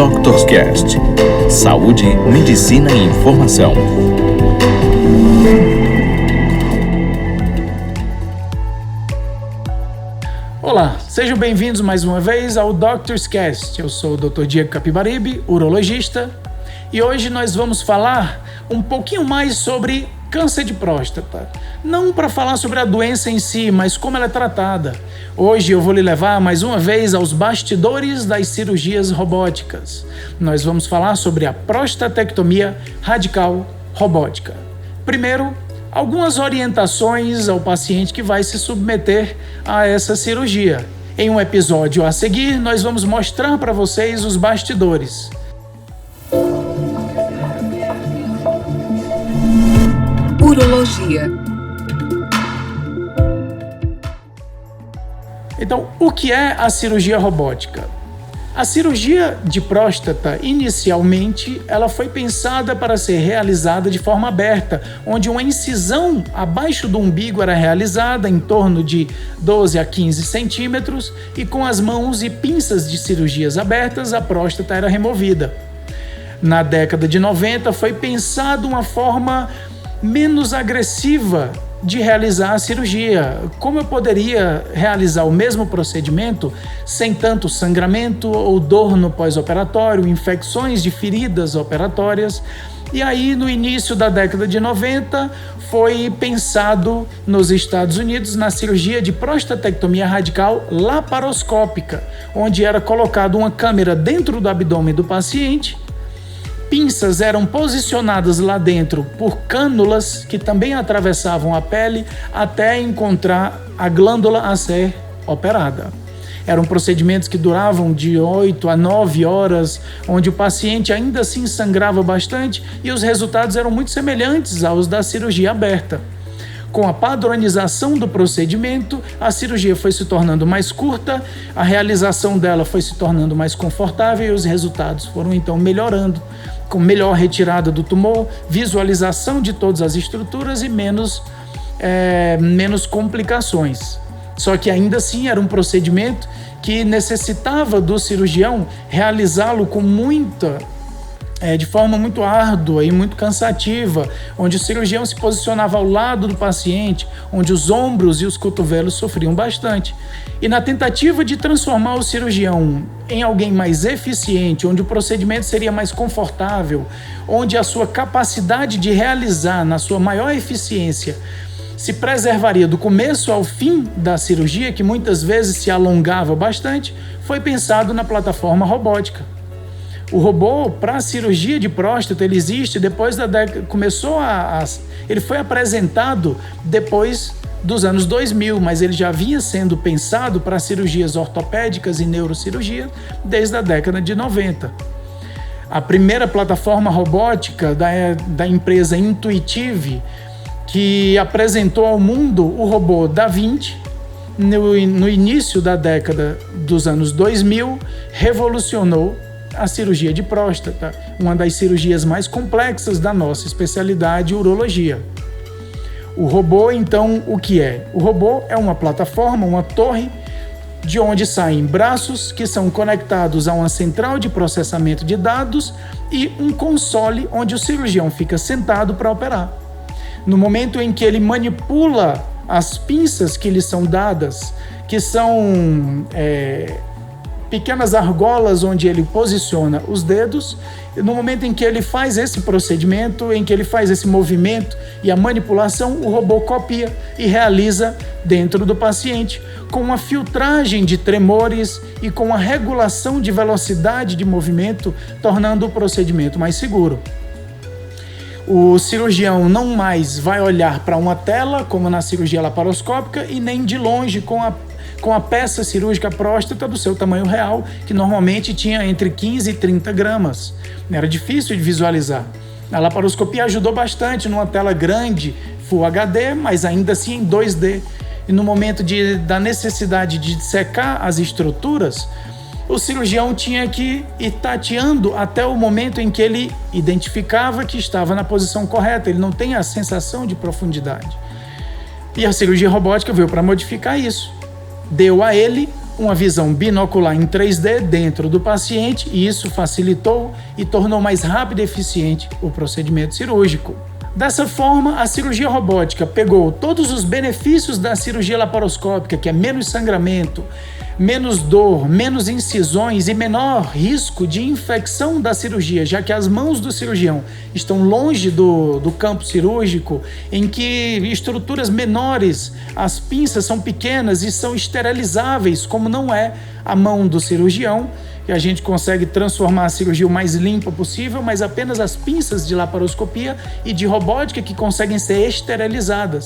DoctorsCast. Saúde, medicina e informação. Olá, sejam bem-vindos mais uma vez ao DoctorsCast. Eu sou o Dr. Diego Capibaribe, urologista, e hoje nós vamos falar um pouquinho mais sobre câncer de próstata. Não para falar sobre a doença em si, mas como ela é tratada. Hoje eu vou lhe levar mais uma vez aos bastidores das cirurgias robóticas. Nós vamos falar sobre a prostatectomia radical robótica. Primeiro, algumas orientações ao paciente que vai se submeter a essa cirurgia. Em um episódio a seguir, nós vamos mostrar para vocês os bastidores. Urologia. Então, o que é a cirurgia robótica? A cirurgia de próstata, inicialmente, ela foi pensada para ser realizada de forma aberta, onde uma incisão abaixo do umbigo era realizada em torno de 12 a 15 centímetros e com as mãos e pinças de cirurgias abertas, a próstata era removida. Na década de 90, foi pensada uma forma menos agressiva de realizar a cirurgia. Como eu poderia realizar o mesmo procedimento sem tanto sangramento ou dor no pós-operatório, infecções de feridas operatórias? E aí, no início da década de 90, foi pensado nos Estados Unidos na cirurgia de prostatectomia radical laparoscópica, onde era colocada uma câmera dentro do abdômen do paciente. Pinças eram posicionadas lá dentro por cânulas que também atravessavam a pele até encontrar a glândula a ser operada. Eram procedimentos que duravam de 8 a 9 horas, onde o paciente ainda assim sangrava bastante e os resultados eram muito semelhantes aos da cirurgia aberta. Com a padronização do procedimento, a cirurgia foi se tornando mais curta, a realização dela foi se tornando mais confortável e os resultados foram então melhorando, com melhor retirada do tumor, visualização de todas as estruturas e menos complicações. Só que ainda assim era um procedimento que necessitava do cirurgião realizá-lo com de forma muito árdua e muito cansativa, onde o cirurgião se posicionava ao lado do paciente, onde os ombros e os cotovelos sofriam bastante. E na tentativa de transformar o cirurgião em alguém mais eficiente, onde o procedimento seria mais confortável, onde a sua capacidade de realizar na sua maior eficiência se preservaria do começo ao fim da cirurgia, que muitas vezes se alongava bastante, foi pensado na plataforma robótica. O robô para a cirurgia de próstata, ele existe depois da década, ele foi apresentado depois dos anos 2000, mas ele já vinha sendo pensado para cirurgias ortopédicas e neurocirurgia desde a década de 90. A primeira plataforma robótica da empresa Intuitive, que apresentou ao mundo o robô Da Vinci, no início da década dos anos 2000, revolucionou a cirurgia de próstata, uma das cirurgias mais complexas da nossa especialidade, urologia. O robô, então, o que é? O robô é uma plataforma, uma torre, de onde saem braços que são conectados a uma central de processamento de dados e um console onde o cirurgião fica sentado para operar. No momento em que ele manipula as pinças que lhe são dadas, que são pequenas argolas onde ele posiciona os dedos, no momento em que ele faz esse procedimento, em que ele faz esse movimento e a manipulação, o robô copia e realiza dentro do paciente, com uma filtragem de tremores e com a regulação de velocidade de movimento, tornando o procedimento mais seguro. O cirurgião não mais vai olhar para uma tela, como na cirurgia laparoscópica, e nem de longe com a peça cirúrgica próstata do seu tamanho real, que normalmente tinha entre 15 e 30 gramas. Era difícil de visualizar. A laparoscopia ajudou bastante numa tela grande, Full HD, mas ainda assim em 2D. E no momento da necessidade de dissecar as estruturas, o cirurgião tinha que ir tateando até o momento em que ele identificava que estava na posição correta. Ele não tem a sensação de profundidade. E a cirurgia robótica veio para modificar isso. Deu a ele uma visão binocular em 3D dentro do paciente, e isso facilitou e tornou mais rápido e eficiente o procedimento cirúrgico. Dessa forma, a cirurgia robótica pegou todos os benefícios da cirurgia laparoscópica, que é menos sangramento, menos dor, menos incisões e menor risco de infecção da cirurgia, já que as mãos do cirurgião estão longe do campo cirúrgico, em que estruturas menores, as pinças são pequenas e são esterilizáveis, como não é a mão do cirurgião, que a gente consegue transformar a cirurgia o mais limpa possível, mas apenas as pinças de laparoscopia e de robótica que conseguem ser esterilizadas.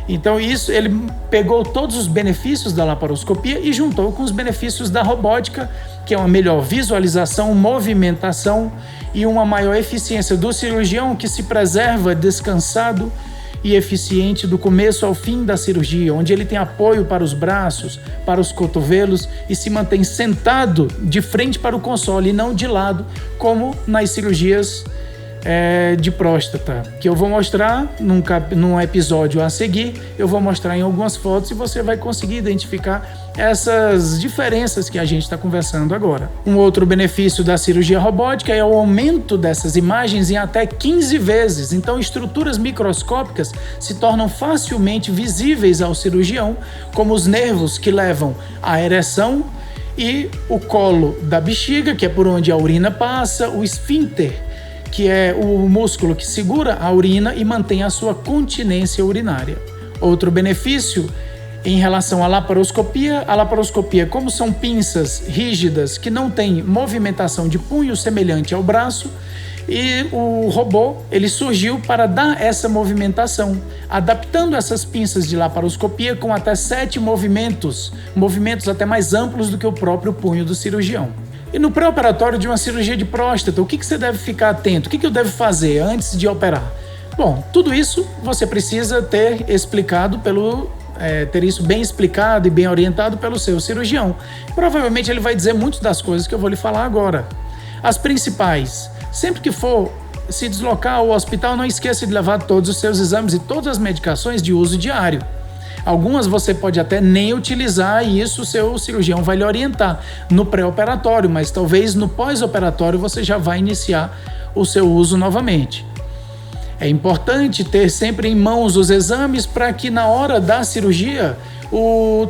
Então isso, ele pegou todos os benefícios da laparoscopia e juntou com os benefícios da robótica, que é uma melhor visualização, movimentação e uma maior eficiência do cirurgião, que se preserva descansado e eficiente do começo ao fim da cirurgia, onde ele tem apoio para os braços, para os cotovelos e se mantém sentado de frente para o console e não de lado, como nas cirurgias de próstata, que eu vou mostrar num episódio a seguir. Eu vou mostrar em algumas fotos e você vai conseguir identificar essas diferenças que a gente está conversando agora. Um outro benefício da cirurgia robótica é o aumento dessas imagens em até 15 vezes. Então, estruturas microscópicas se tornam facilmente visíveis ao cirurgião, como os nervos que levam à ereção e o colo da bexiga, que é por onde a urina passa, o esfíncter, que é o músculo que segura a urina e mantém a sua continência urinária. Outro benefício em relação à laparoscopia, como são pinças rígidas que não têm movimentação de punho semelhante ao braço, e o robô ele surgiu para dar essa movimentação, adaptando essas pinças de laparoscopia com até 7 movimentos até mais amplos do que o próprio punho do cirurgião. E no pré-operatório de uma cirurgia de próstata, o que você deve ficar atento? O que eu devo fazer antes de operar? Bom, tudo isso você precisa ter isso bem explicado e bem orientado pelo seu cirurgião. Provavelmente ele vai dizer muitas das coisas que eu vou lhe falar agora. As principais: sempre que for se deslocar ao hospital, não esqueça de levar todos os seus exames e todas as medicações de uso diário. Algumas você pode até nem utilizar e isso o seu cirurgião vai lhe orientar no pré-operatório, mas talvez no pós-operatório você já vai iniciar o seu uso novamente. É importante ter sempre em mãos os exames para que na hora da cirurgia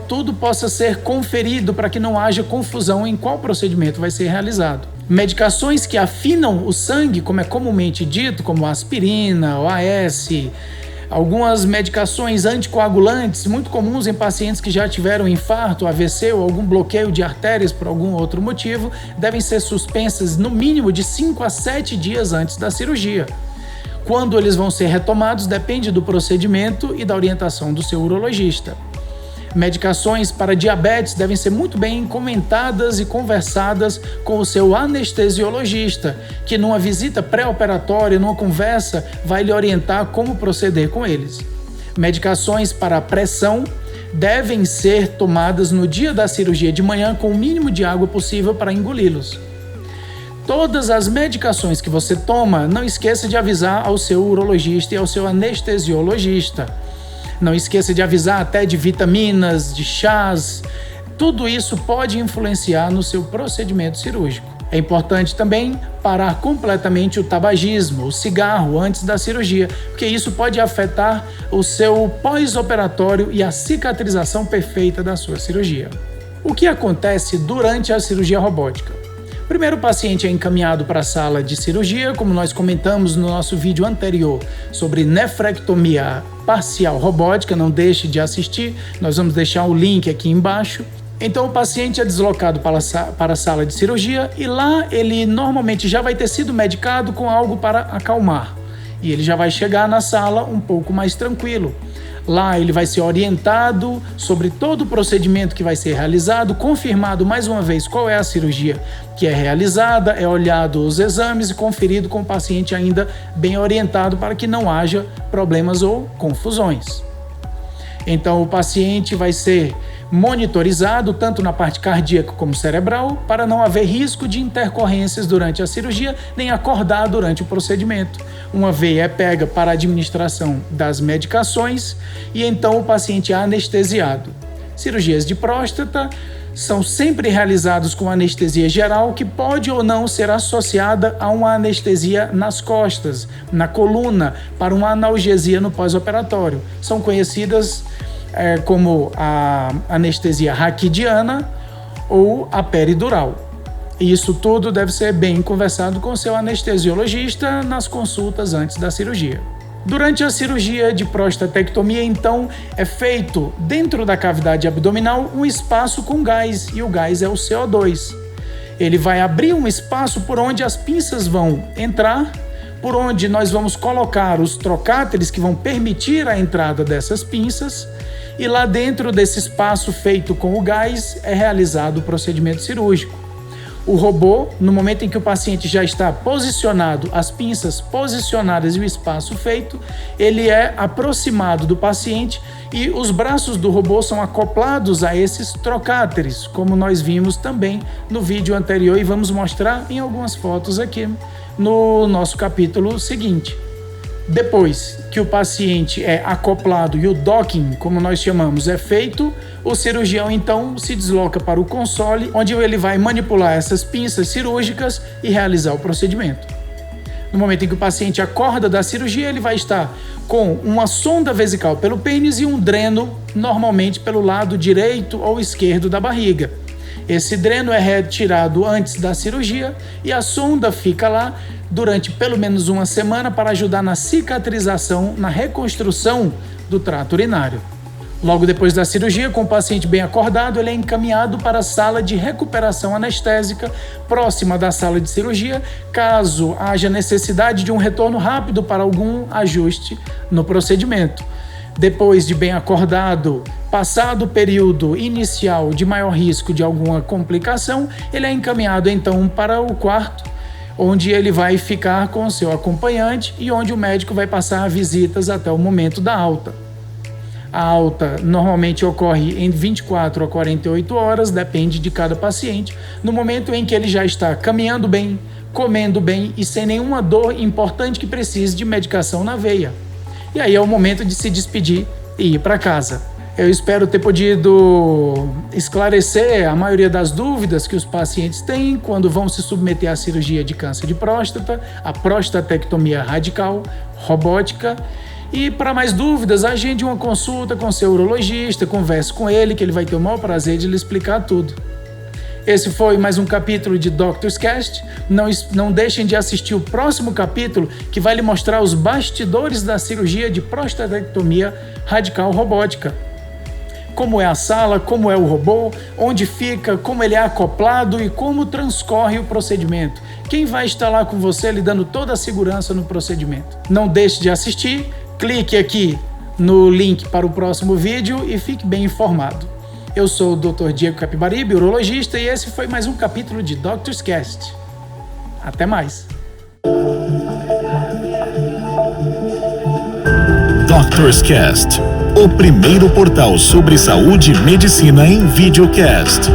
tudo possa ser conferido, para que não haja confusão em qual procedimento vai ser realizado. Medicações que afinam o sangue, como é comumente dito, como a aspirina, o AS, algumas medicações anticoagulantes, muito comuns em pacientes que já tiveram infarto, AVC ou algum bloqueio de artérias por algum outro motivo, devem ser suspensas no mínimo de 5 a 7 dias antes da cirurgia. Quando eles vão ser retomados depende do procedimento e da orientação do seu urologista. Medicações para diabetes devem ser muito bem comentadas e conversadas com o seu anestesiologista, que numa visita pré-operatória, numa conversa, vai lhe orientar como proceder com eles. Medicações para pressão devem ser tomadas no dia da cirurgia de manhã com o mínimo de água possível para engoli-los. Todas as medicações que você toma, não esqueça de avisar ao seu urologista e ao seu anestesiologista. Não esqueça de avisar até de vitaminas, de chás. Tudo isso pode influenciar no seu procedimento cirúrgico. É importante também parar completamente o tabagismo, o cigarro antes da cirurgia, porque isso pode afetar o seu pós-operatório e a cicatrização perfeita da sua cirurgia. O que acontece durante a cirurgia robótica? Primeiro, o paciente é encaminhado para a sala de cirurgia, como nós comentamos no nosso vídeo anterior sobre nefrectomia parcial robótica, não deixe de assistir, nós vamos deixar o link aqui embaixo. Então o paciente é deslocado para a sala de cirurgia e lá ele normalmente já vai ter sido medicado com algo para acalmar e ele já vai chegar na sala um pouco mais tranquilo. Lá ele vai ser orientado sobre todo o procedimento que vai ser realizado, confirmado mais uma vez qual é a cirurgia que é realizada, é olhado os exames e conferido com o paciente ainda bem orientado para que não haja problemas ou confusões. Então o paciente vai ser monitorizado tanto na parte cardíaca como cerebral para não haver risco de intercorrências durante a cirurgia nem acordar durante o procedimento. Uma veia é pega para a administração das medicações e então o paciente é anestesiado. Cirurgias de próstata são sempre realizadas com anestesia geral, que pode ou não ser associada a uma anestesia nas costas, na coluna, para uma analgesia no pós-operatório. São conhecidas como a anestesia raquidiana ou a peridural. E isso tudo deve ser bem conversado com seu anestesiologista nas consultas antes da cirurgia. Durante a cirurgia de prostatectomia, então, é feito dentro da cavidade abdominal um espaço com gás, e o gás é o CO2. Ele vai abrir um espaço por onde as pinças vão entrar, por onde nós vamos colocar os trocáteres que vão permitir a entrada dessas pinças, e lá dentro desse espaço feito com o gás é realizado o procedimento cirúrgico. O robô, no momento em que o paciente já está posicionado, as pinças posicionadas e o espaço feito, ele é aproximado do paciente e os braços do robô são acoplados a esses trocáteres, como nós vimos também no vídeo anterior e vamos mostrar em algumas fotos aqui no nosso capítulo seguinte. Depois que o paciente é acoplado e o docking, como nós chamamos, é feito, o cirurgião então se desloca para o console, onde ele vai manipular essas pinças cirúrgicas e realizar o procedimento. No momento em que o paciente acorda da cirurgia, ele vai estar com uma sonda vesical pelo pênis e um dreno, normalmente pelo lado direito ou esquerdo da barriga. Esse dreno é retirado antes da cirurgia e a sonda fica lá durante pelo menos uma semana para ajudar na cicatrização, na reconstrução do trato urinário. Logo depois da cirurgia, com o paciente bem acordado, ele é encaminhado para a sala de recuperação anestésica, próxima da sala de cirurgia, caso haja necessidade de um retorno rápido para algum ajuste no procedimento. Depois de bem acordado, passado o período inicial de maior risco de alguma complicação, ele é encaminhado então para o quarto, onde ele vai ficar com o seu acompanhante e onde o médico vai passar visitas até o momento da alta. A alta normalmente ocorre em 24 a 48 horas, depende de cada paciente, no momento em que ele já está caminhando bem, comendo bem e sem nenhuma dor importante que precise de medicação na veia. E aí é o momento de se despedir e ir para casa. Eu espero ter podido esclarecer a maioria das dúvidas que os pacientes têm quando vão se submeter à cirurgia de câncer de próstata, a prostatectomia radical, robótica. E para mais dúvidas, agende uma consulta com seu urologista, converse com ele, que ele vai ter o maior prazer de lhe explicar tudo. Esse foi mais um capítulo de Doctor's Cast. Não deixem de assistir o próximo capítulo, que vai lhe mostrar os bastidores da cirurgia de prostatectomia radical robótica. Como é a sala, como é o robô, onde fica, como ele é acoplado e como transcorre o procedimento. Quem vai estar lá com você lhe dando toda a segurança no procedimento. Não deixe de assistir, clique aqui no link para o próximo vídeo e fique bem informado. Eu sou o Dr. Diego Capibaribe, urologista, e esse foi mais um capítulo de Doctor's Cast. Até mais! Doctor's Cast, o primeiro portal sobre saúde e medicina em videocast.